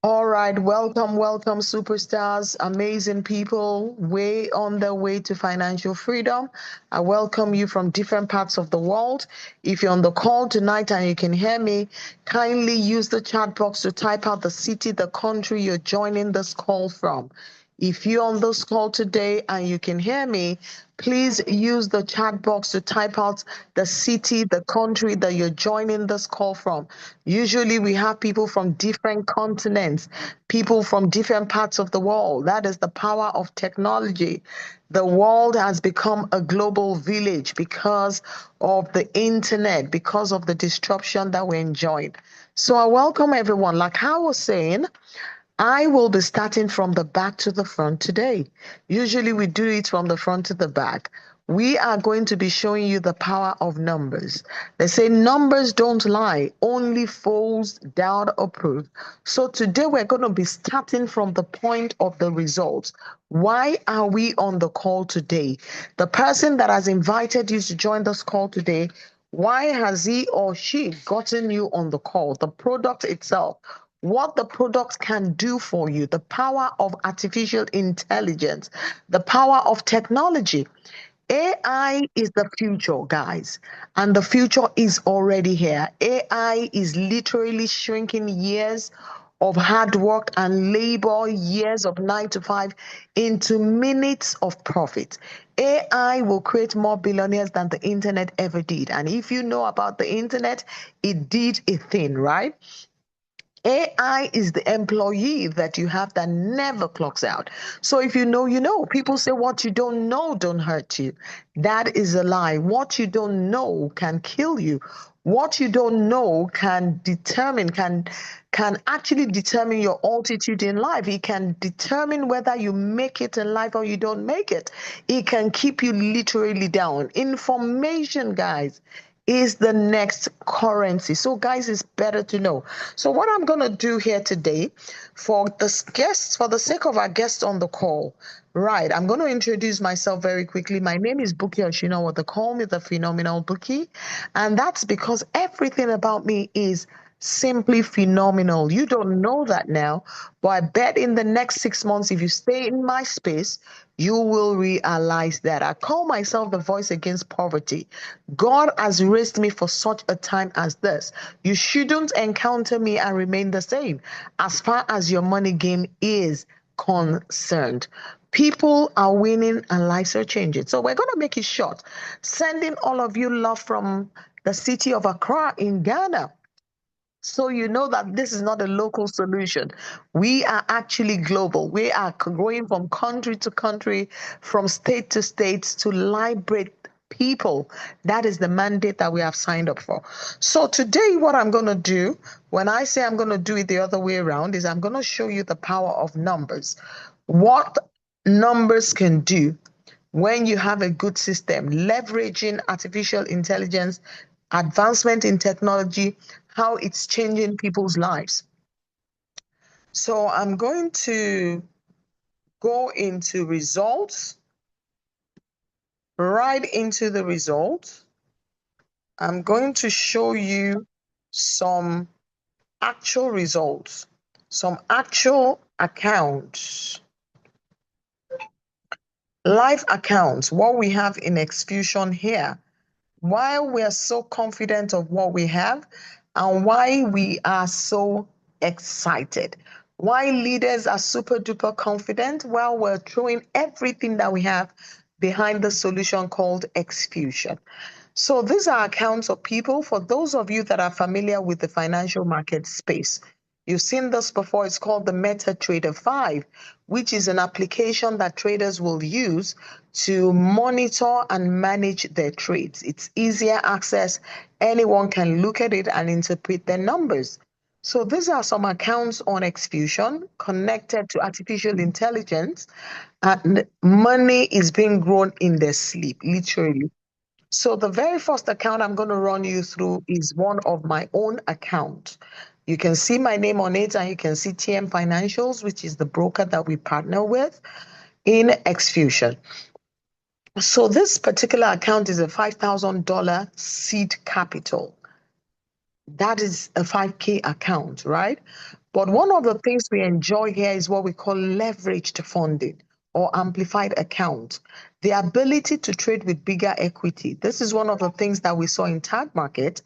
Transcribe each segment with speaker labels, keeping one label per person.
Speaker 1: All right, welcome, superstars, amazing people, way on their way to financial freedom. I welcome you from different parts of the world. If you're on the call tonight and you can hear me, kindly use the chat box to type out the city, the country you're joining this call from. If you're on this call today and you can hear me, please use the chat box to type out the city, the country that you're joining this call from. Usually we have people from different continents, people from different parts of the world. That is the power of technology. The world has become a global village because of the internet, because of the disruption that we're enjoying. So I welcome everyone. Like I was saying, I will be starting from the back to the front today. Usually we do it from the front to the back. We are going to be showing you the power of numbers. They say numbers don't lie, only fools doubt or prove. So today we're going to be starting from the point of the results. Why are we on the call today? The person that has invited you to join this call today, why has he or she gotten you on the call? The product itself, what the product can do for you, the power of artificial intelligence, the power of technology. AI is the future, guys, and the future is already here. AI is literally shrinking years of hard work and labor, years of 9 to 5, into minutes of profit. AI will create more billionaires than the internet ever did. And if you know about the internet, it did a thing, right? AI is the employee that you have that never clocks out. So if you know, you know. People say what you don't know don't hurt you. That is a lie. What you don't know can kill you. What you don't know can actually determine your altitude in life. It can determine whether you make it in life or you don't make it. It can keep you literally down. Information, guys, is the next currency. So, guys, it's better to know. So, what I'm going to do here today for the guests, for the sake of our guests on the call, right, I'm going to introduce myself very quickly. My name is Buki Oshino, what they call me, the phenomenal Buki. And that's because everything about me is simply phenomenal. You don't know that now, but I bet in the next 6 months, if you stay in my space, you will realize that I call myself the voice against poverty. God has raised me for such a time as this. You shouldn't encounter me and remain the same as far as your money game is concerned. People are winning and lives are changing. So we're going to make it short. Sending all of you love from the city of Accra in Ghana. So you know that this is not a local solution. We are actually global. We are going from country to country, from state to state to liberate people. That is the mandate that we have signed up for. So today, what I'm going to do, when I say I'm going to do it the other way around, is I'm going to show you the power of numbers. What numbers can do when you have a good system, leveraging artificial intelligence, advancement in technology, how it's changing people's lives. So I'm going to go into results, right into the results. I'm going to show you some actual results, some actual accounts. Live accounts, what we have in Xfusion here, why we are so confident of what we have and why we are so excited. Why leaders are super duper confident while we're throwing everything that we have behind the solution called Xfusion. So these are accounts of people. For those of you that are familiar with the financial market space, you've seen this before. It's called the MetaTrader 5, which is an application that traders will use to monitor and manage their trades. It's easier access. Anyone can look at it and interpret their numbers. So these are some accounts on Xfusion connected to artificial intelligence, and money is being grown in their sleep, literally. So the very first account I'm going to run you through is one of my own account. You can see my name on it and you can see TM Financials, which is the broker that we partner with in Xfusion. So this particular account is a $5,000 seed capital. That is a 5K account, right? But one of the things we enjoy here is what we call leveraged funding or amplified account. The ability to trade with bigger equity. This is one of the things that we saw in Tag Market,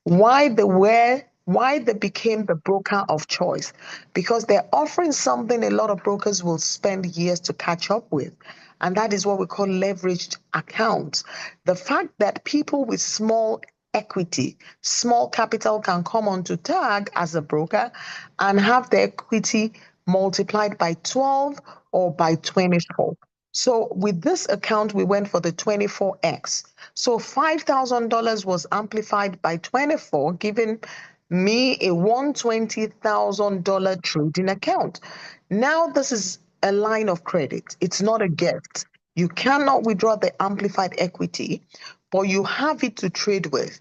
Speaker 1: why they became the broker of choice, because they're offering something a lot of brokers will spend years to catch up with, and that is what we call leveraged accounts. The fact that people with small equity, small capital can come onto Tag as a broker and have the equity multiplied by 12 or by 24. So with this account, we went for the 24x. So $5,000 was amplified by 24, giving me a $120,000 trading account. Now, this is a line of credit, it's not a gift. You cannot withdraw the amplified equity, but you have it to trade with.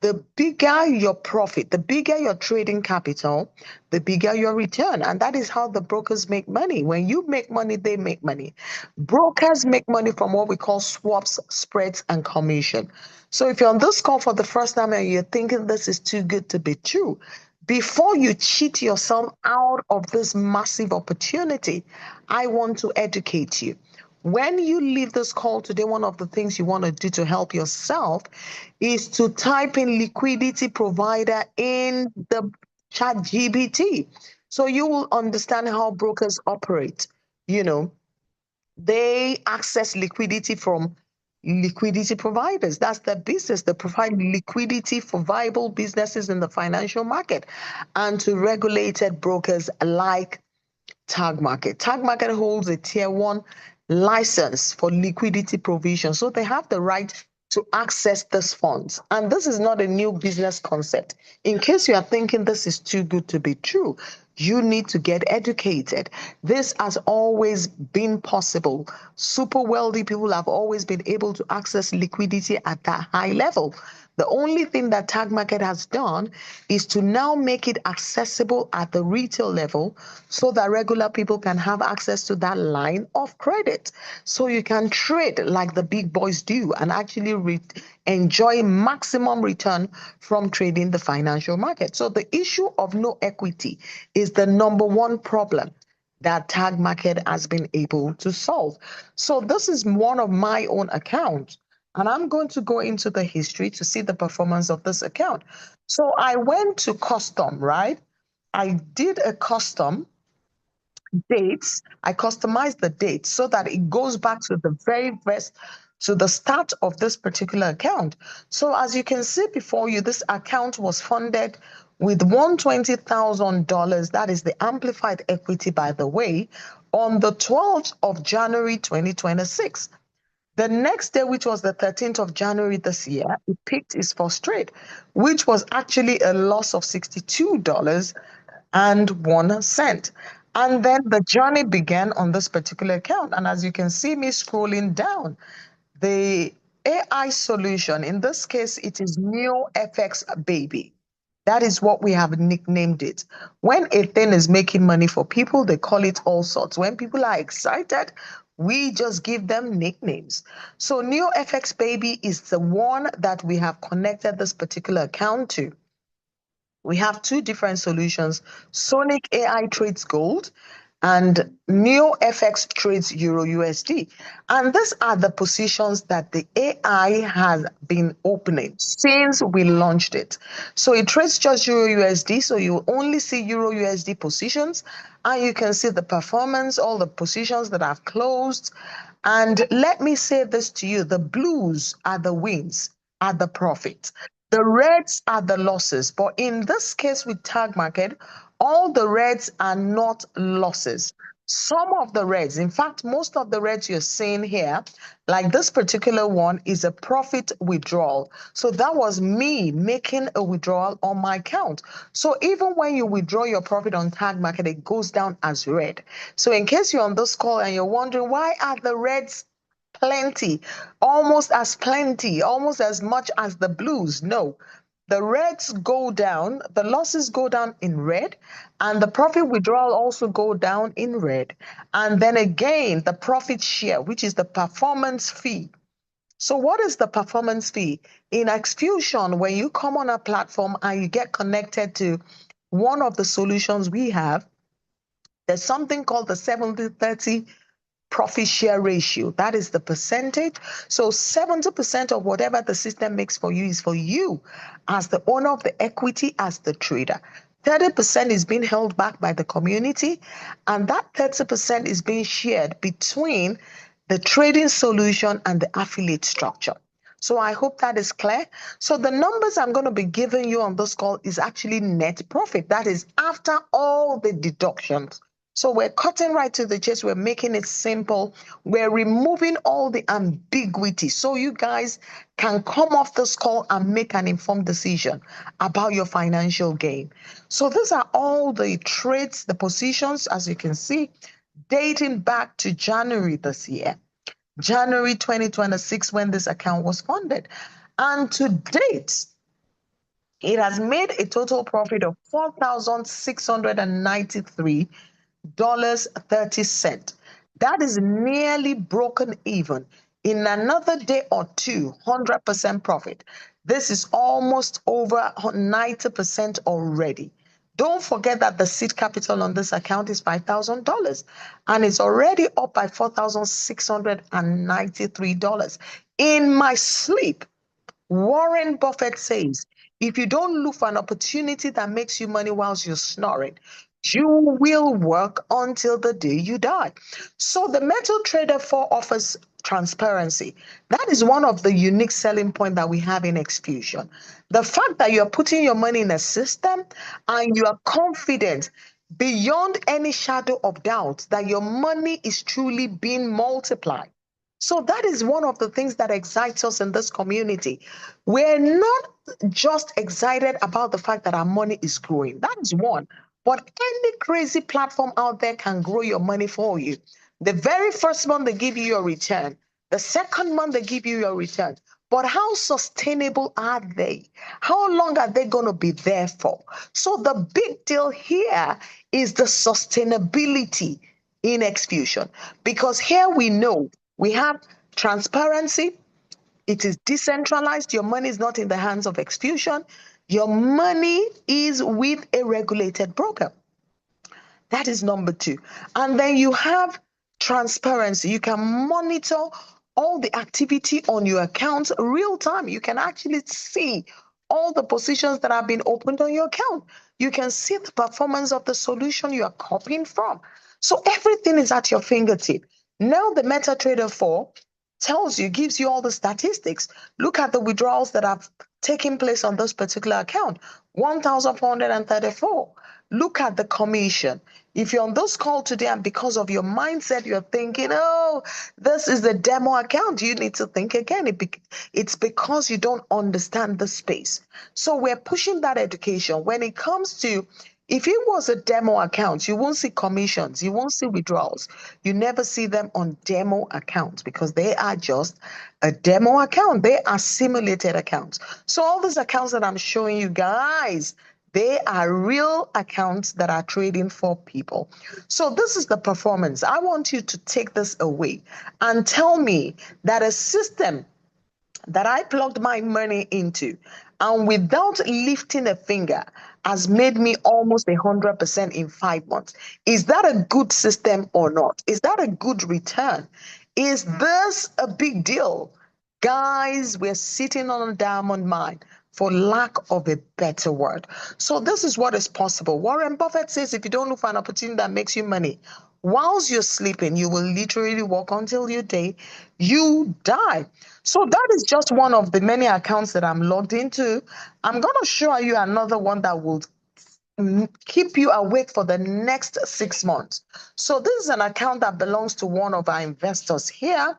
Speaker 1: The bigger your profit, the bigger your trading capital, the bigger your return. And that is how the brokers make money. When you make money, they make money. Brokers make money from what we call swaps, spreads, and commission. So if you're on this call for the first time and you're thinking this is too good to be true, before you cheat yourself out of this massive opportunity, I want to educate you. When you leave this call today, one of the things you want to do to help yourself is to type in liquidity provider in the chat GBT. So you will understand how brokers operate. You know, they access liquidity from liquidity providers. That's their business. They provide liquidity for viable businesses in the financial market and to regulated brokers like Tag Market. Tag Market holds a tier one license for liquidity provision. So they have the right to access these funds. And this is not a new business concept. In case you are thinking this is too good to be true, you need to get educated. This has always been possible. Super wealthy people have always been able to access liquidity at that high level. The only thing that Tag Market has done is to now make it accessible at the retail level so that regular people can have access to that line of credit. So you can trade like the big boys do and actually enjoy maximum return from trading the financial market. So the issue of no equity is the number one problem that Tag Market has been able to solve. So this is one of my own accounts. And I'm going to go into the history to see the performance of this account. So I went to custom, right? I did a custom dates. I customized the dates so that it goes back to the very first, to the start of this particular account. So as you can see before you, this account was funded with $120,000. That is the amplified equity, by the way, on the 12th of January 2026. The next day, which was the 13th of January this year, it picked its first trade, which was actually a loss of $62.01. And then the journey began on this particular account. And as you can see me scrolling down, the AI solution, in this case, it is Neo FX Baby. That is what we have nicknamed it. When a thing is making money for people, they call it all sorts. When people are excited, we just give them nicknames. So Neo FX Baby is the one that we have connected this particular account to. We have two different solutions. Sonic AI trades gold and Neo FX trades Euro USD. And these are the positions that the AI has been opening since we launched it. So it trades just Euro USD. So you only see Euro USD positions and you can see the performance, all the positions that have closed. And let me say this to you, the blues are the wins, are the profit. The reds are the losses, but in this case with Tag Market, all the reds are not losses. Some of the reds, in fact, most of the reds you're seeing here, like this particular one, is a profit withdrawal. So that was me making a withdrawal on my account. So even when you withdraw your profit on Tag Market, it goes down as red. So in case you're on this call and you're wondering why are the reds plenty, almost as much as the blues. No, the reds go down, the losses go down in red, and the profit withdrawal also go down in red. And then again, the profit share, which is the performance fee, So what is the performance fee? In Xfusion, when you come on a platform and you get connected to one of the solutions we have, there's something called the 70/30 profit share ratio. That is the percentage. So 70% of whatever the system makes for you is for you as the owner of the equity, as the trader. 30% is being held back by the community, and that 30% is being shared between the trading solution and the affiliate structure. So I hope that is clear. So the numbers I'm going to be giving you on this call is actually net profit. That is after all the deductions. So we're cutting right to the chase. We're making it simple. We're removing all the ambiguity so you guys can come off this call and make an informed decision about your financial gain. So these are all the trades, the positions, as you can see, dating back to January this year. January 2026 when this account was funded. And to date, it has made a total profit of $4,693.30. That is nearly broken even. In another day or two, 100% profit. This is almost over 90% already. Don't forget that the seed capital on this account is $5,000 and it's already up by $4,693. In my sleep, Warren Buffett says, if you don't look for an opportunity that makes you money whilst you're snoring, you will work until the day you die. So the Metal Trader 4 offers transparency. That is one of the unique selling points that we have in Xfusion. The fact that you're putting your money in a system and you are confident beyond any shadow of doubt that your money is truly being multiplied. So that is one of the things that excites us in this community. We're not just excited about the fact that our money is growing. That is one. But any crazy platform out there can grow your money for you. The very first month they give you your return. The second month they give you your return. But how sustainable are they? How long are they going to be there for? So the big deal here is the sustainability in Xfusion. Because here we know we have transparency. It is decentralized. Your money is not in the hands of Xfusion. Your money is with a regulated broker. That is number two. And then you have transparency. You can monitor all the activity on your account real time. You can actually see all the positions that have been opened on your account. You can see the performance of the solution you are copying from. So everything is at your fingertip. Now the MetaTrader 4 tells you, gives you all the statistics. Look at the withdrawals that have taken place on this particular account, 1,434. Look at the commission. If you're on this call today and because of your mindset, you're thinking, oh, this is a demo account, you need to think again. It's because you don't understand the space. So we're pushing that education. When it comes to, if it was a demo account, you won't see commissions, you won't see withdrawals. You never see them on demo accounts because they are just a demo account. They are simulated accounts. So all these accounts that I'm showing you guys, they are real accounts that are trading for people. So this is the performance. I want you to take this away and tell me that a system that I plugged my money into and without lifting a finger has made me almost 100% in 5 months. Is that a good system or not? Is that a good return? Is this a big deal? Guys, we're sitting on a diamond mine for lack of a better word. So this is what is possible. Warren Buffett says if you don't look for an opportunity that makes you money, whilst you're sleeping, you will literally walk until your day you die. So that is just one of the many accounts that I'm logged into. I'm going to show you another one that will keep you awake for the next 6 months. So this is an account that belongs to one of our investors here.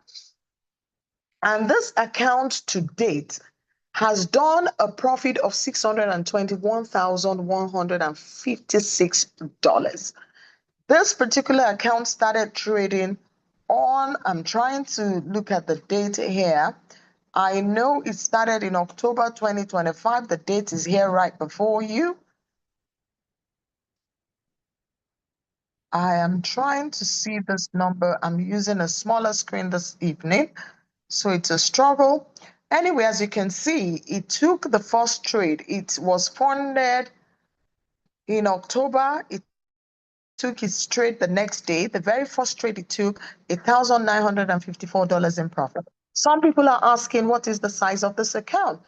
Speaker 1: And this account to date has done a profit of $621,156. This particular account started trading on, I'm trying to look at the date here. I know it started in October 2025. The date is here right before you. I am trying to see this number. I'm using a smaller screen this evening. So it's a struggle. Anyway, as you can see, it took the first trade. It was funded in October. It took its trade the next day. The very first trade it took $1,954 in profit. Some people are asking, what is the size of this account?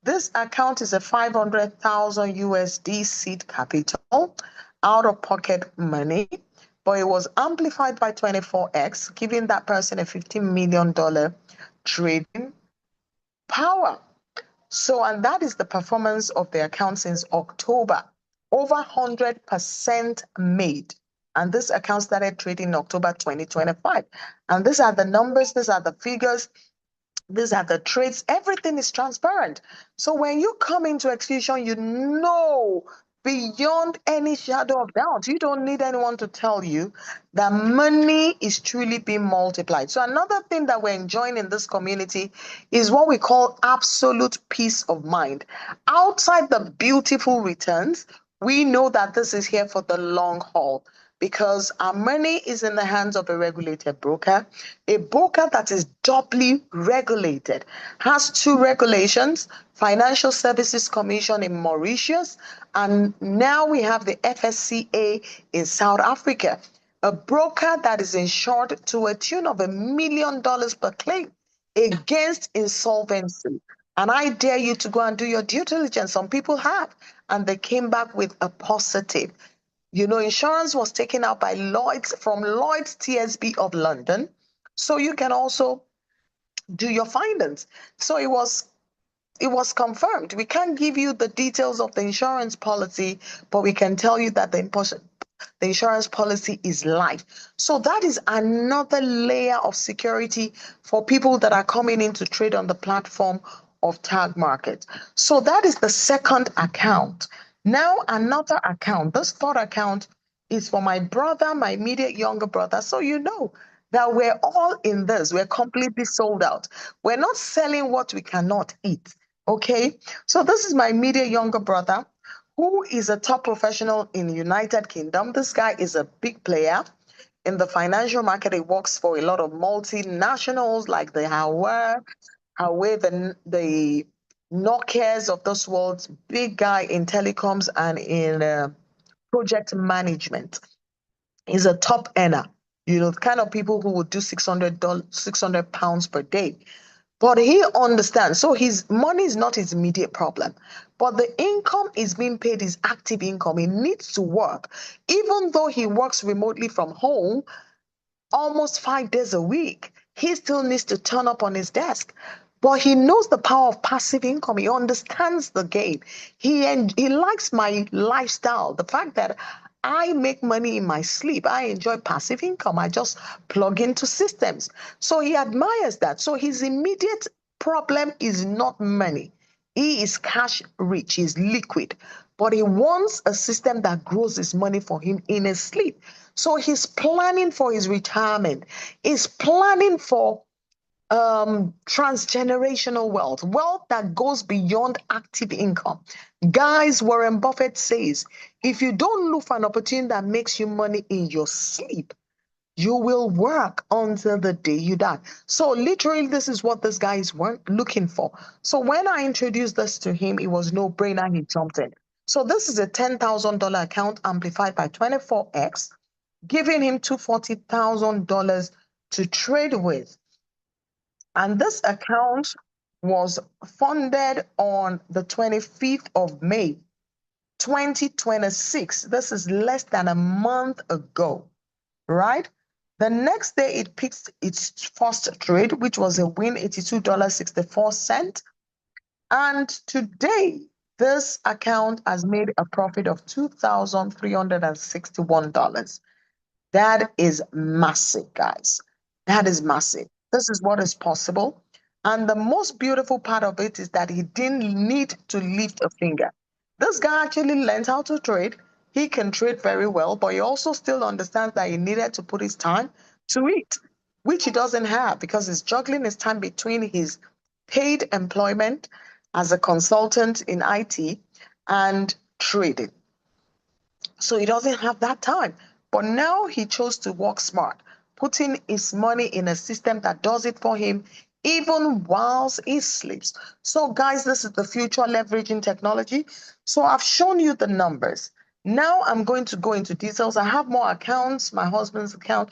Speaker 1: This account is a 500,000 USD seed capital, out of pocket money, but it was amplified by 24x, giving that person a $15 million trading power. So, and that is the performance of the account since October, over 100% made. And this account started trading in October 2025. And these are the numbers, these are the figures, these are the trades. Everything is transparent. So when you come into Xfusion, you know beyond any shadow of doubt. You don't need anyone to tell you that money is truly being multiplied. So another thing that we're enjoying in this community is what we call absolute peace of mind. Outside the beautiful returns, we know that this is here for the long haul because our money is in the hands of a regulated broker, a broker that is doubly regulated, has two regulations, Financial Services Commission in Mauritius, and now we have the FSCA in South Africa, a broker that is insured to a tune of $1 million per claim against insolvency. And I dare you to go and do your due diligence. Some people have, and they came back with a positive. You know, insurance was taken out by Lloyd's from Lloyd's TSB of London. So you can also do your findings. So it was confirmed. We can't give you the details of the insurance policy, but we can tell you that the insurance policy is life. So that is another layer of security for people that are coming in to trade on the platform of Tag Market. So that is the second account. Now another account. This third account is for my brother, my immediate younger brother. So you know that we're all in this. We're completely sold out. We're not selling what we cannot eat. Okay. So this is my immediate younger brother who is a top professional in the United Kingdom. This guy is a big player in the financial market. He works for a lot of multinationals like the Huawei, the Nokias of this world, big guy in telecoms and in project management. He's a top earner, you know, the kind of people who would do £600 per day. But he understands. So his money is not his immediate problem. But the income is being paid is active income. He needs to work. Even though he works remotely from home, almost 5 days a week, he still needs to turn up on his desk. But he knows the power of passive income. He understands the game. He likes my lifestyle. The fact that I make money in my sleep. I enjoy passive income. I just plug into systems. So he admires that. So his immediate problem is not money. He is cash rich, he's liquid, but he wants a system that grows his money for him in his sleep. So he's planning for his retirement. He's planning for transgenerational wealth, wealth that goes beyond active income. Guys, Warren Buffett says, if you don't look for an opportunity that makes you money in your sleep, you will work until the day you die. So literally, this is what this guy is looking for. So when I introduced this to him, it was no brainer. He jumped in. So this is a $10,000 account amplified by 24x, giving him $240,000 to trade with. And this account was funded on the 25th of May, 2026. This is less than a month ago, right? The next day, it picks its first trade, which was a win, $82.64. And today, this account has made a profit of $2,361. That is massive, guys. That is massive. This is what is possible. And the most beautiful part of it is that he didn't need to lift a finger. This guy actually learned how to trade. He can trade very well, but he also still understands that he needed to put his time to it, which he doesn't have because he's juggling his time between his paid employment as a consultant in IT and trading. So he doesn't have that time. But now he chose to work smart, putting his money in a system that does it for him even whilst he sleeps. So, guys, this is the future leveraging technology. So, I've shown you the numbers. Now, I'm going to go into details. I have more accounts, my husband's account,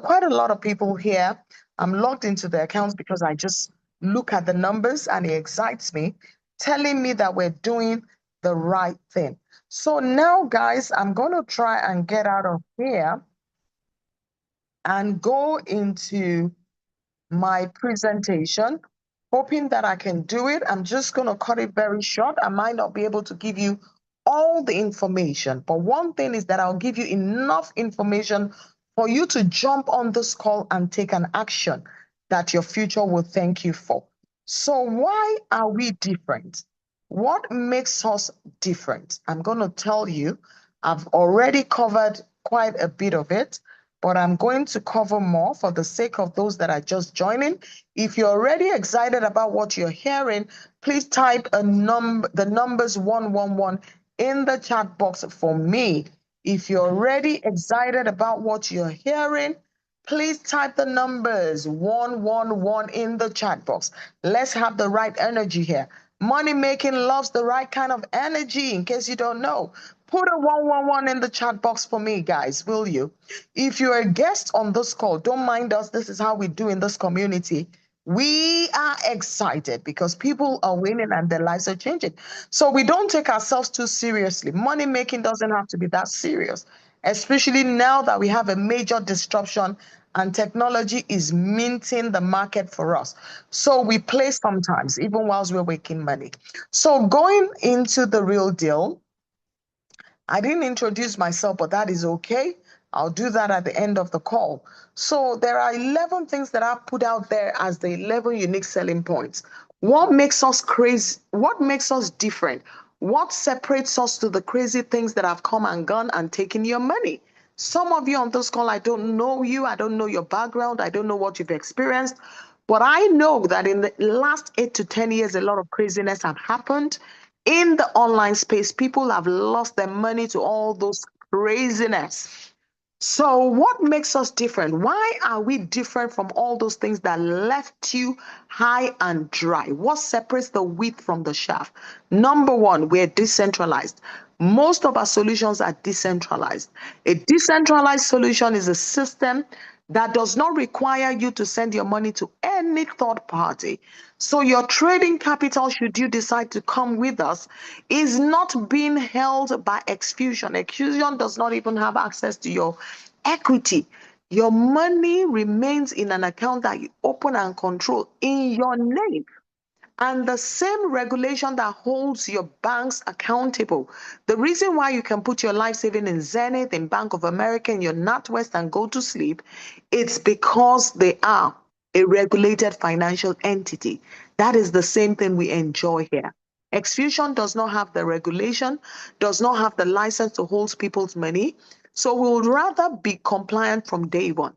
Speaker 1: quite a lot of people here. I'm logged into the accounts because I just look at the numbers and it excites me, telling me that we're doing the right thing. So, now, guys, I'm going to try and get out of here and go into my presentation, hoping that I can do it. I'm just going to cut it very short. I might not be able to give you all the information, but one thing is that I'll give you enough information for you to jump on this call and take an action that your future will thank you for. So, why are we different? What makes us different? I'm going to tell you. I've already covered quite a bit of it, but I'm going to cover more for the sake of those that are just joining. If you're already excited about what you're hearing, please type the numbers 111 in the chat box for me. If you're already excited about what you're hearing, please type the numbers 111 in the chat box. Let's have the right energy here. Money making loves the right kind of energy, in case you don't know. Put a 111 in the chat box for me, guys, will you? If you're a guest on this call, don't mind us. This is how we do in this community. We are excited because people are winning and their lives are changing. So we don't take ourselves too seriously. Money making doesn't have to be that serious, especially now that we have a major disruption and technology is minting the market for us. So we play sometimes, even whilst we're making money. So going into the real deal, I didn't introduce myself, but that is okay. I'll do that at the end of the call. So there are 11 things that I've put out there as the 11 unique selling points. What makes us crazy? What makes us different? What separates us to the crazy things that have come and gone and taken your money? Some of you on this call, I don't know you. I don't know your background. I don't know what you've experienced. But I know that in the last 8 to 10 years, a lot of craziness have happened in the online space. People have lost their money to all those craziness. So, what makes us different? Why are we different from all those things that left you high and dry? What separates the wheat from the chaff? Number one, we're decentralized. Most of our solutions are decentralized. A decentralized solution is a system that does not require you to send your money to any third party. So your trading capital, should you decide to come with us, is not being held by Xfusion. Xfusion does not even have access to your equity. Your money remains in an account that you open and control in your name. And the same regulation that holds your banks accountable. The reason why you can put your life saving in Zenith, in Bank of America, in your NatWest and go to sleep, it's because they are a regulated financial entity. That is the same thing we enjoy here. Xfusion does not have the regulation, does not have the license to hold people's money. So we'll rather be compliant from day one.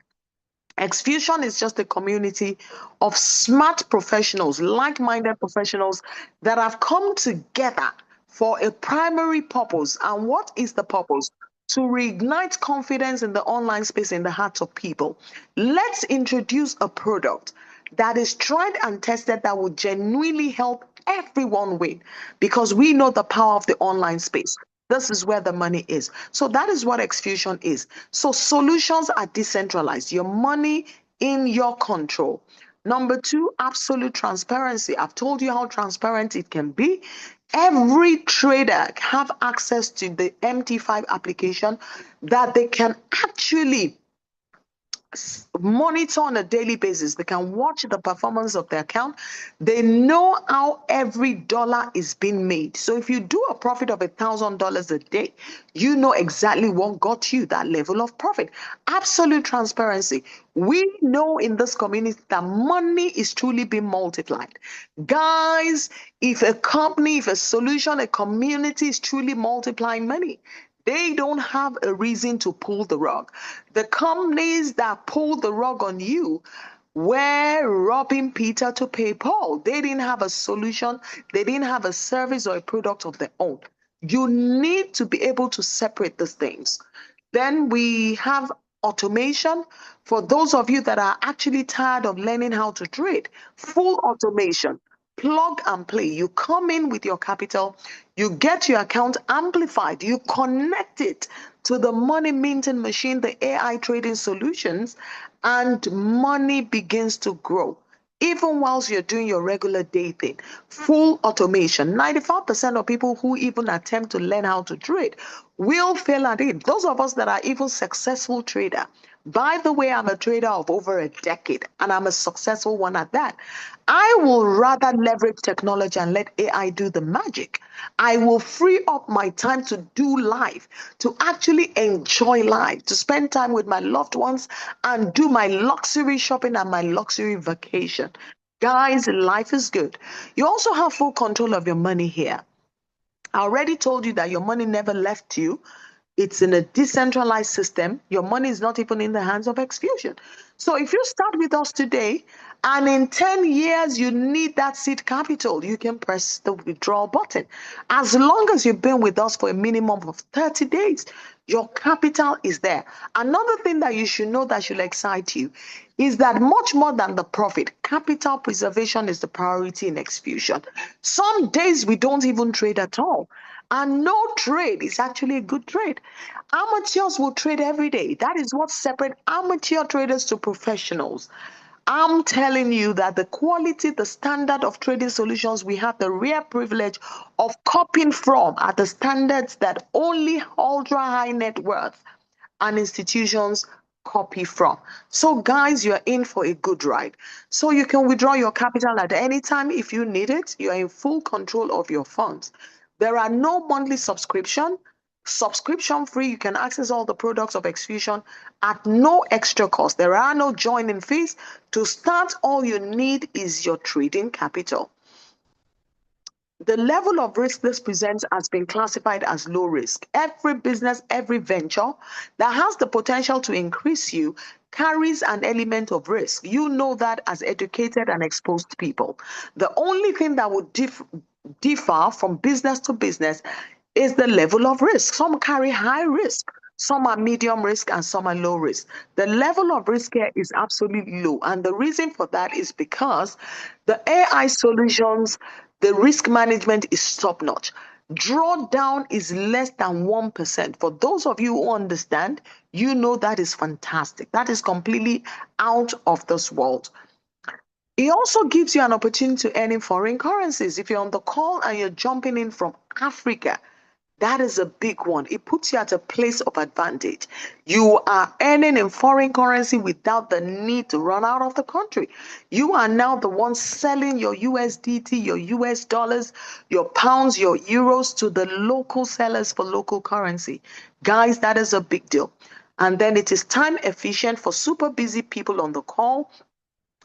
Speaker 1: Xfusion is just a community of smart professionals, like-minded professionals that have come together for a primary purpose. And what is the purpose? To reignite confidence in the online space in the hearts of people. Let's introduce a product that is tried and tested that will genuinely help everyone win, because we know the power of the online space. This is where the money is. So that is what Xfusion is. So solutions are decentralized. Your money in your control. Number two, absolute transparency. I've told you how transparent it can be. Every trader have access to the MT5 application that they can actually monitor on a daily basis. They can watch the performance of their account. They know how every dollar is being made. So if you do a profit of $1,000 a day, you know exactly what got you that level of profit. Absolute transparency. We know in this community that money is truly being multiplied. Guys, if a company, if a solution, a community is truly multiplying money, they don't have a reason to pull the rug. The companies that pulled the rug on you were robbing Peter to pay Paul. They didn't have a solution. They didn't have a service or a product of their own. You need to be able to separate these things. Then we have automation. For those of you that are actually tired of learning how to trade, full automation, plug and play. You come in with your capital, you get your account amplified, you connect it to the money minting machine, the AI trading solutions, and money begins to grow. Even whilst you're doing your regular day thing, full automation. 95% of people who even attempt to learn how to trade will fail at it. Those of us that are even successful trader, by the way, I'm a trader of over a decade and I'm a successful one at that. I will rather leverage technology and let AI do the magic. I will free up my time to do life, to actually enjoy life, to spend time with my loved ones and do my luxury shopping and my luxury vacation. Guys, life is good. You also have full control of your money here. I already told you that your money never left you. It's in a decentralized system. Your money is not even in the hands of Xfusion. So if you start with us today and in 10 years you need that seed capital, you can press the withdrawal button. As long as you've been with us for a minimum of 30 days, your capital is there. Another thing that you should know that should excite you is that much more than the profit, capital preservation is the priority in Xfusion. Some days we don't even trade at all. And no trade is actually a good trade. Amateurs will trade every day. That is what separates amateur traders to professionals. I'm telling you that the quality, the standard of trading solutions we have the rare privilege of copying from are the standards that only ultra high net worth and institutions copy from. So guys, you're in for a good ride. So you can withdraw your capital at any time if you need it. You're in full control of your funds. There are no monthly subscription free. You can access all the products of Xfusion at no extra cost. There are no joining fees. To start, all you need is your trading capital. The level of risk this presents has been classified as low risk. Every business, every venture that has the potential to increase you carries an element of risk. You know that as educated and exposed people. The only thing that would differ from business to business is the level of risk. Some carry high risk, some are medium risk, and some are low risk. The level of risk here is absolutely low. And the reason for that is because the AI solutions, the risk management is top notch. Drawdown is less than 1%. For those of you who understand, you know that is fantastic. That is completely out of this world. It also gives you an opportunity to earn in foreign currencies. If you're on the call and you're jumping in from Africa, that is a big one. It puts you at a place of advantage. You are earning in foreign currency without the need to run out of the country. You are now the one selling your USDT, your US dollars, your pounds, your euros to the local sellers for local currency. Guys, that is a big deal. And then it is time efficient for super busy people on the call.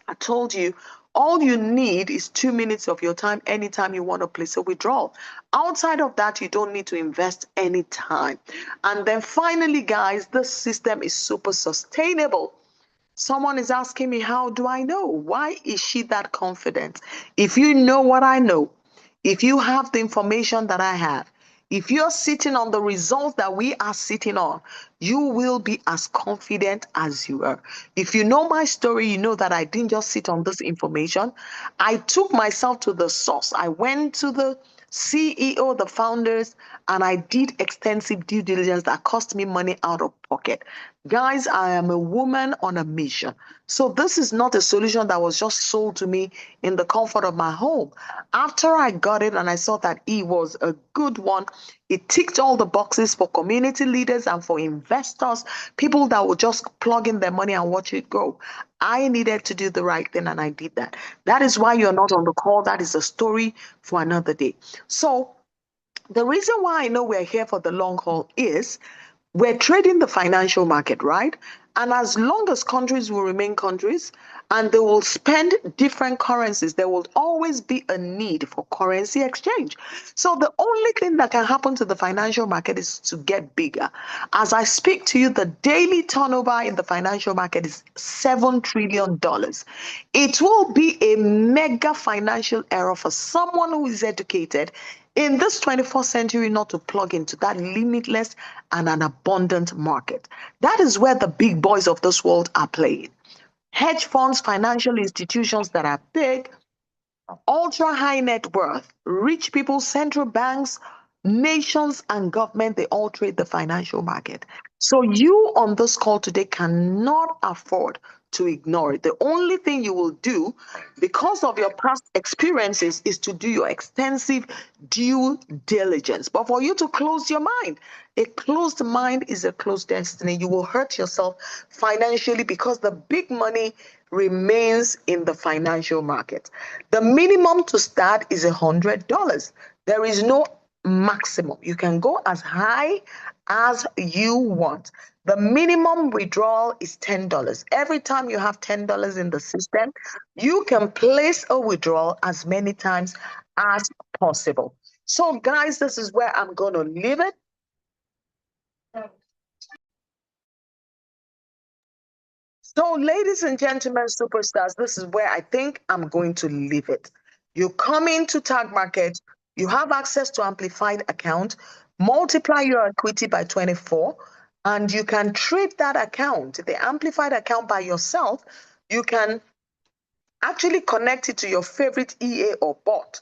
Speaker 1: I told you, all you need is 2 minutes of your time anytime you want to place a withdrawal. Outside of that, you don't need to invest any time. And then finally, guys, this system is super sustainable. Someone is asking me, how do I know? Why is she that confident? If you know what I know, if you have the information that I have, if you're sitting on the results that we are sitting on, you will be as confident as you are. If you know my story, you know that I didn't just sit on this information. I took myself to the source. I went to the CEO, the founders, and I did extensive due diligence that cost me money out of pocket. Guys, I am a woman on a mission. So this is not a solution that was just sold to me in the comfort of my home. After I got it and I saw that it was a good one, it ticked all the boxes for community leaders and for investors, people that would just plug in their money and watch it go. I needed to do the right thing and I did that. That is why you're not on the call. That is a story for another day. So the reason why I know we're here for the long haul is we're trading the financial market, right? And as long as countries will remain countries and they will spend different currencies, there will always be a need for currency exchange. So the only thing that can happen to the financial market is to get bigger. As I speak to you, the daily turnover in the financial market is $7 trillion. It will be a mega financial error for someone who is educated in this 21st century not to plug into that limitless and an abundant market. That is where the big boys of this world are playing. Hedge funds, financial institutions that are big, ultra high net worth, rich people, central banks, nations, and government, they all trade the financial market. So you on this call today cannot afford to ignore it. The only thing you will do because of your past experiences is to do your extensive due diligence. But for you to close your mind, a closed mind is a closed destiny. You will hurt yourself financially because the big money remains in the financial market. The minimum to start is $100. There is no maximum. You can go as high as you want. The minimum withdrawal is $10. Every time you have $10 in the system, you can place a withdrawal as many times as possible. So, guys, this is where I'm going to leave it. So, ladies and gentlemen, superstars, this is where I think I'm going to leave it. You come into Tag Market, you have access to amplified account, multiply your equity by 24, and you can trade that account, the amplified account by yourself. You can actually connect it to your favorite EA or bot.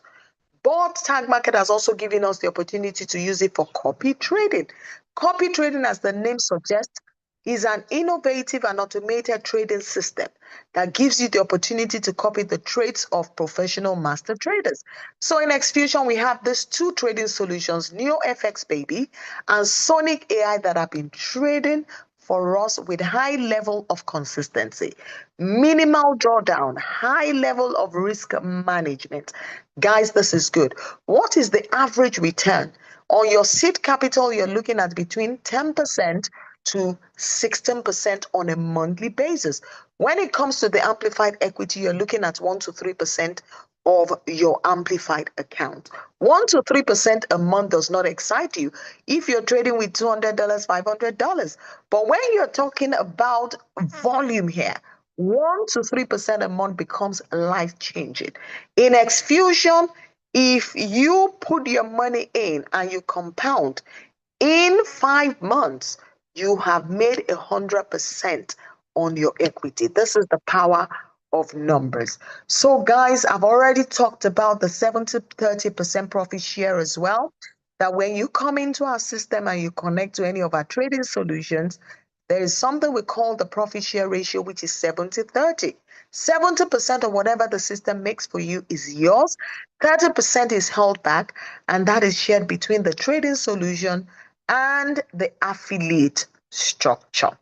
Speaker 1: But Tag Market has also given us the opportunity to use it for copy trading. Copy trading, as the name suggests, is an innovative and automated trading system that gives you the opportunity to copy the trades of professional master traders. So in Xfusion, we have these two trading solutions, NeoFX Baby and Sonic AI, that have been trading for us with high level of consistency, minimal drawdown, high level of risk management. Guys, this is good. What is the average return? On your seed capital, you're looking at between 10% to 16% on a monthly basis. When it comes to the amplified equity, you're looking at 1 to 3% of your amplified account. 1 to 3% a month does not excite you if you're trading with $200, $500. But when you're talking about volume here, 1 to 3% a month becomes life changing. In Xfusion, if you put your money in and you compound, in 5 months, you have made 100% on your equity. This is the power of numbers. So, guys, I've already talked about the 70 30% profit share as well. That when you come into our system and you connect to any of our trading solutions, there is something we call the profit share ratio, which is 70 30. 70% of whatever the system makes for you is yours, 30% is held back, and that is shared between the trading solution and the affiliate structure.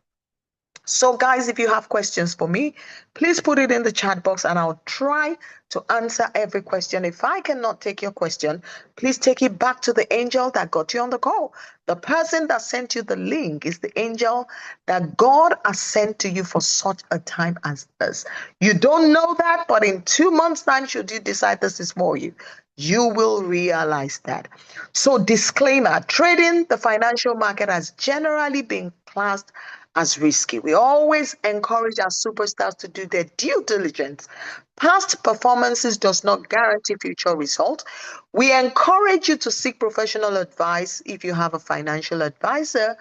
Speaker 1: So, guys, if you have questions for me, please put it in the chat box and I'll try to answer every question. If I cannot take your question, please take it back to the angel that got you on the call. The person that sent you the link is the angel that God has sent to you for such a time as this. You don't know that, but in 2 months' time, should you decide this is for you, you will realize that. So, disclaimer, trading the financial market has generally been classed as risky. We always encourage our superstars to do their due diligence. Past performances does not guarantee future results. We encourage you to seek professional advice if you have a financial advisor.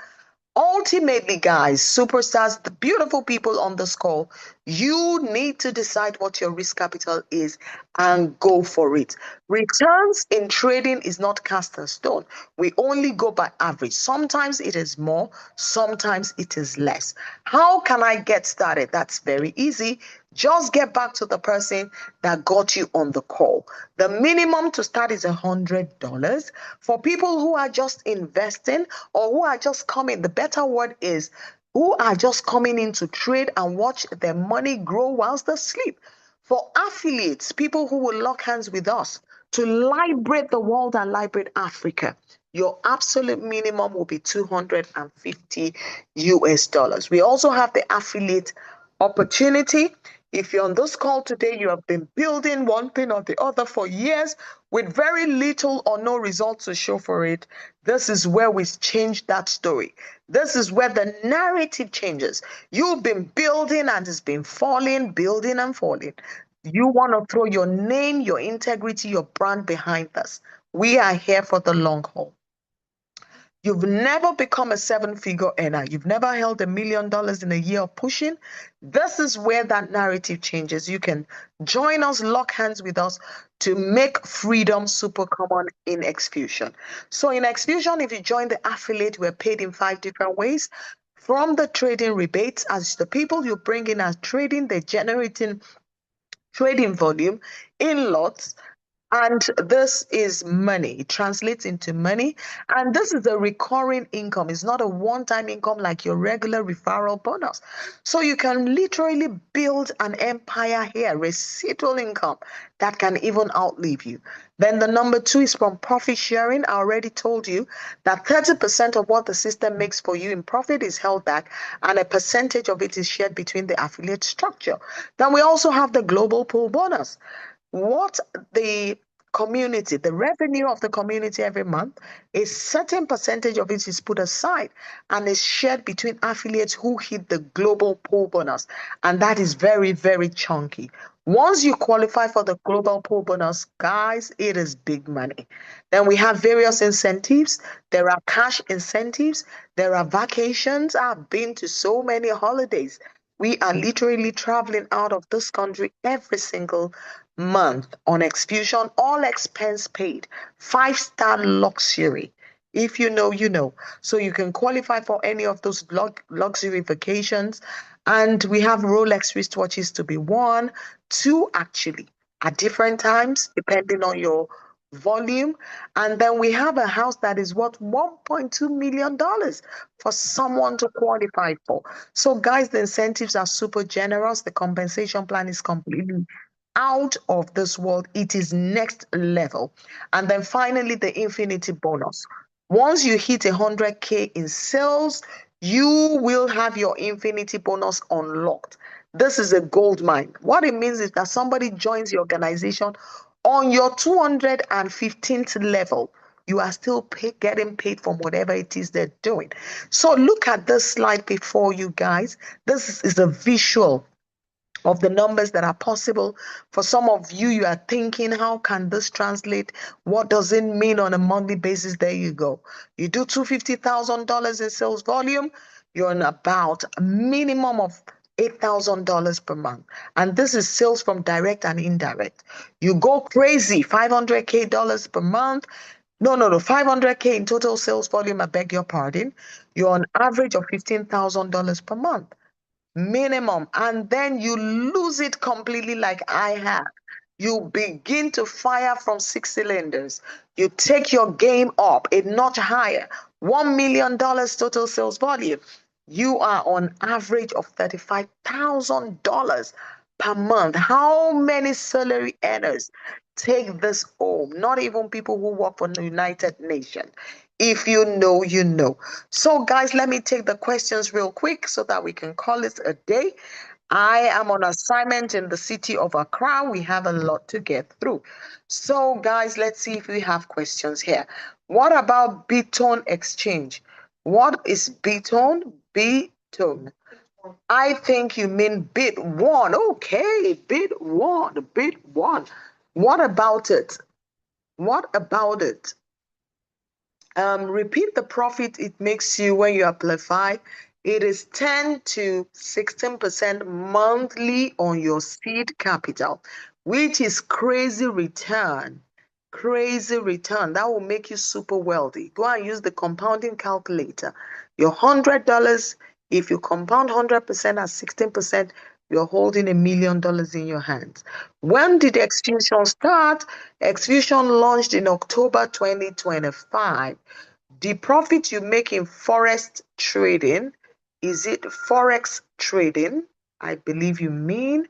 Speaker 1: Ultimately, guys, superstars, the beautiful people on this call, you need to decide what your risk capital is and go for it. Returns in trading is not cast in stone. We only go by average. Sometimes it is more, sometimes it is less. How can I get started? That's very easy. Just get back to the person that got you on the call. The minimum to start is $100. For people who are just investing or who are just coming, the better word is who are just coming in to trade and watch their money grow whilst they sleep. For affiliates, people who will lock hands with us to liberate the world and liberate Africa, your absolute minimum will be 250 US dollars. We also have the affiliate opportunity. If you're on this call today, you have been building one thing or the other for years with very little or no results to show for it. This is where we change that story. This is where the narrative changes. You've been building and it's been falling, building and falling. You want to throw your name, your integrity, your brand behind this. We are here for the long haul. You've never become a seven-figure earner. You've never held $1 million in a year of pushing. This is where that narrative changes. You can join us, lock hands with us to make freedom super common in Xfusion. So in Xfusion, if you join the affiliate, we're paid in 5 different ways. From the trading rebates, as the people you bring in are trading, they're generating trading volume in lots. And this is money. It translates into money. And this is a recurring income. It's not a one-time income like your regular referral bonus. So you can literally build an empire here, residual income that can even outlive you. Then the number 2 is from profit sharing. I already told you that 30% of what the system makes for you in profit is held back, and a percentage of it is shared between the affiliate structure. Then we also have the global pool bonus. What the community, the revenue of the community every month, a certain percentage of it is put aside and is shared between affiliates who hit the global pool bonus. And that is very, very chunky. Once you qualify for the global pool bonus, guys, it is big money. Then we have various incentives. There are cash incentives. There are vacations. I've been to so many holidays. We are literally traveling out of this country every single month on Xfusion, all expense paid, 5-star luxury. If you know, you know. So you can qualify for any of those luxury vacations. And we have Rolex wristwatches to be won, 2 actually, at different times, depending on your volume. And then we have a house that is worth $1.2 million for someone to qualify for. So, guys, the incentives are super generous. The compensation plan is completely out of this world. It is next level. And then finally, the infinity bonus. Once you hit 100K in sales, you will have your infinity bonus unlocked. This is a gold mine. What it means is that somebody joins the organization on your 215th level. You are still getting paid from whatever it is they're doing. So look at this slide before you guys. This is a visual of the numbers that are possible. For some of you, you are thinking, how can this translate? What does it mean on a monthly basis? There you go. You do $250,000 in sales volume, you're on about a minimum of $8,000 per month. And this is sales from direct and indirect. You go crazy, $500K per month. No, 500K in total sales volume, I beg your pardon. You're on average of $15,000 per month minimum, and then you lose it completely like I have. You begin to fire from 6 cylinders. You take your game up a notch higher. $1 million total sales volume. You are on average of $35,000 per month. How many salary earners take this home? Not even people who work for the United Nations. If you know, you know. So, guys, let me take the questions real quick so that we can call it a day. I am on assignment in the city of Accra. We have a lot to get through. So, guys, let's see if we have questions here. What about Bitone Exchange? What is Bitone? Bitone. I think you mean bit one. Okay, bit one, bit one. What about it? What about it? Repeat the profit it makes you when you amplify. It is 10 to 16% monthly on your seed capital, which is crazy return. Crazy return. That will make you super wealthy. Go and use the compounding calculator. Your $100, if you compound 100% at 16%, you're holding $1 million in your hands. When did Xfusion start? Xfusion launched in October 2025. The profit you make in forex trading, is it forex trading? I believe you mean.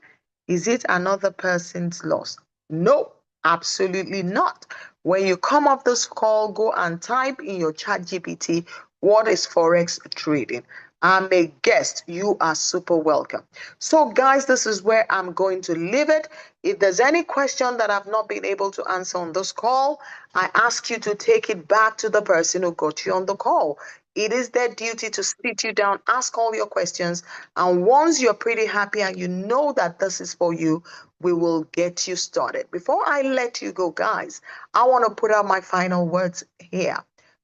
Speaker 1: Is it another person's loss? No, absolutely not. When you come off this call, go and type in your chat GPT, what is forex trading? I'm a guest. You are super welcome. So, guys, this is where I'm going to leave it. If there's any question that I've not been able to answer on this call, I ask you to take it back to the person who got you on the call. It is their duty to sit you down, ask all your questions, and once you're pretty happy and you know that this is for you, we will get you started. Before I let you go, guys, I want to put out my final words here.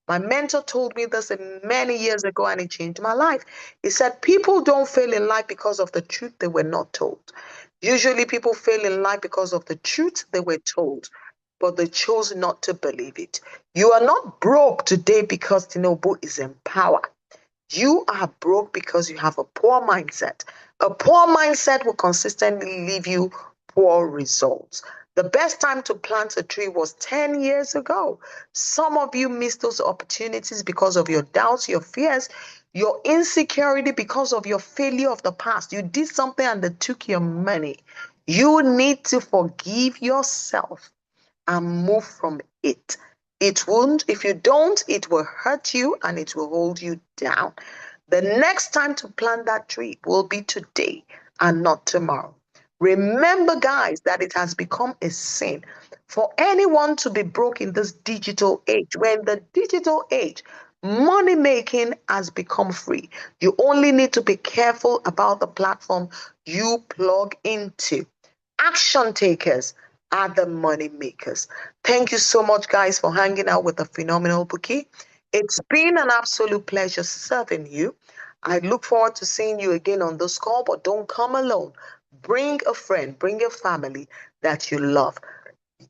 Speaker 1: My mentor told me this many years ago and it changed my life. He said, people don't fail in life because of the truth they were not told. Usually, people fail in life because of the truth they were told, but they chose not to believe it. You are not broke today because Tinubu is in power. You are broke because you have a poor mindset. A poor mindset will consistently leave you poor results. The best time to plant a tree was 10 years ago. Some of you missed those opportunities because of your doubts, your fears, your insecurity, because of your failure of the past. You did something and they took your money. You need to forgive yourself and move from it. It won't, if you don't, it will hurt you and it will hold you down. The next time to plant that tree will be today and not tomorrow. Remember, guys, that it has become a sin for anyone to be broke in this digital age. When the digital age, money making has become free. You only need to be careful about the platform you plug into. Action takers are the money makers. Thank you so much, guys, for hanging out with the phenomenal Bookie. It's been an absolute pleasure serving you. I look forward to seeing you again on this call, but don't come alone. Bring a friend, bring a family that you love.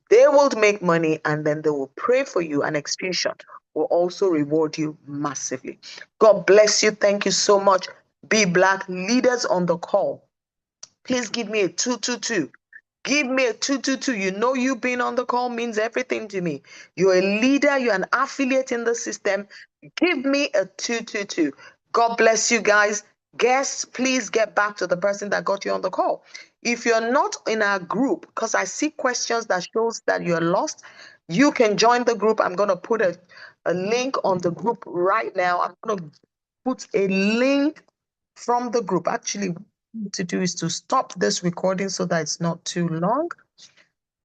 Speaker 1: They will make money and then they will pray for you, and Xfusion will also reward you massively. God bless you. Thank you so much. Be Black leaders on the call. Please give me a 222. Give me a 222. You know, you being on the call means everything to me. You're a leader, you're an affiliate in the system. Give me a 222. God bless you guys. Guests, please get back to the person that got you on the call. If you're not in our group, because I see questions that shows that you're lost, you can join the group. I'm going to put a link on the group right now. I'm going to put a link from the group. Actually, what I need to do is to stop this recording so that it's not too long.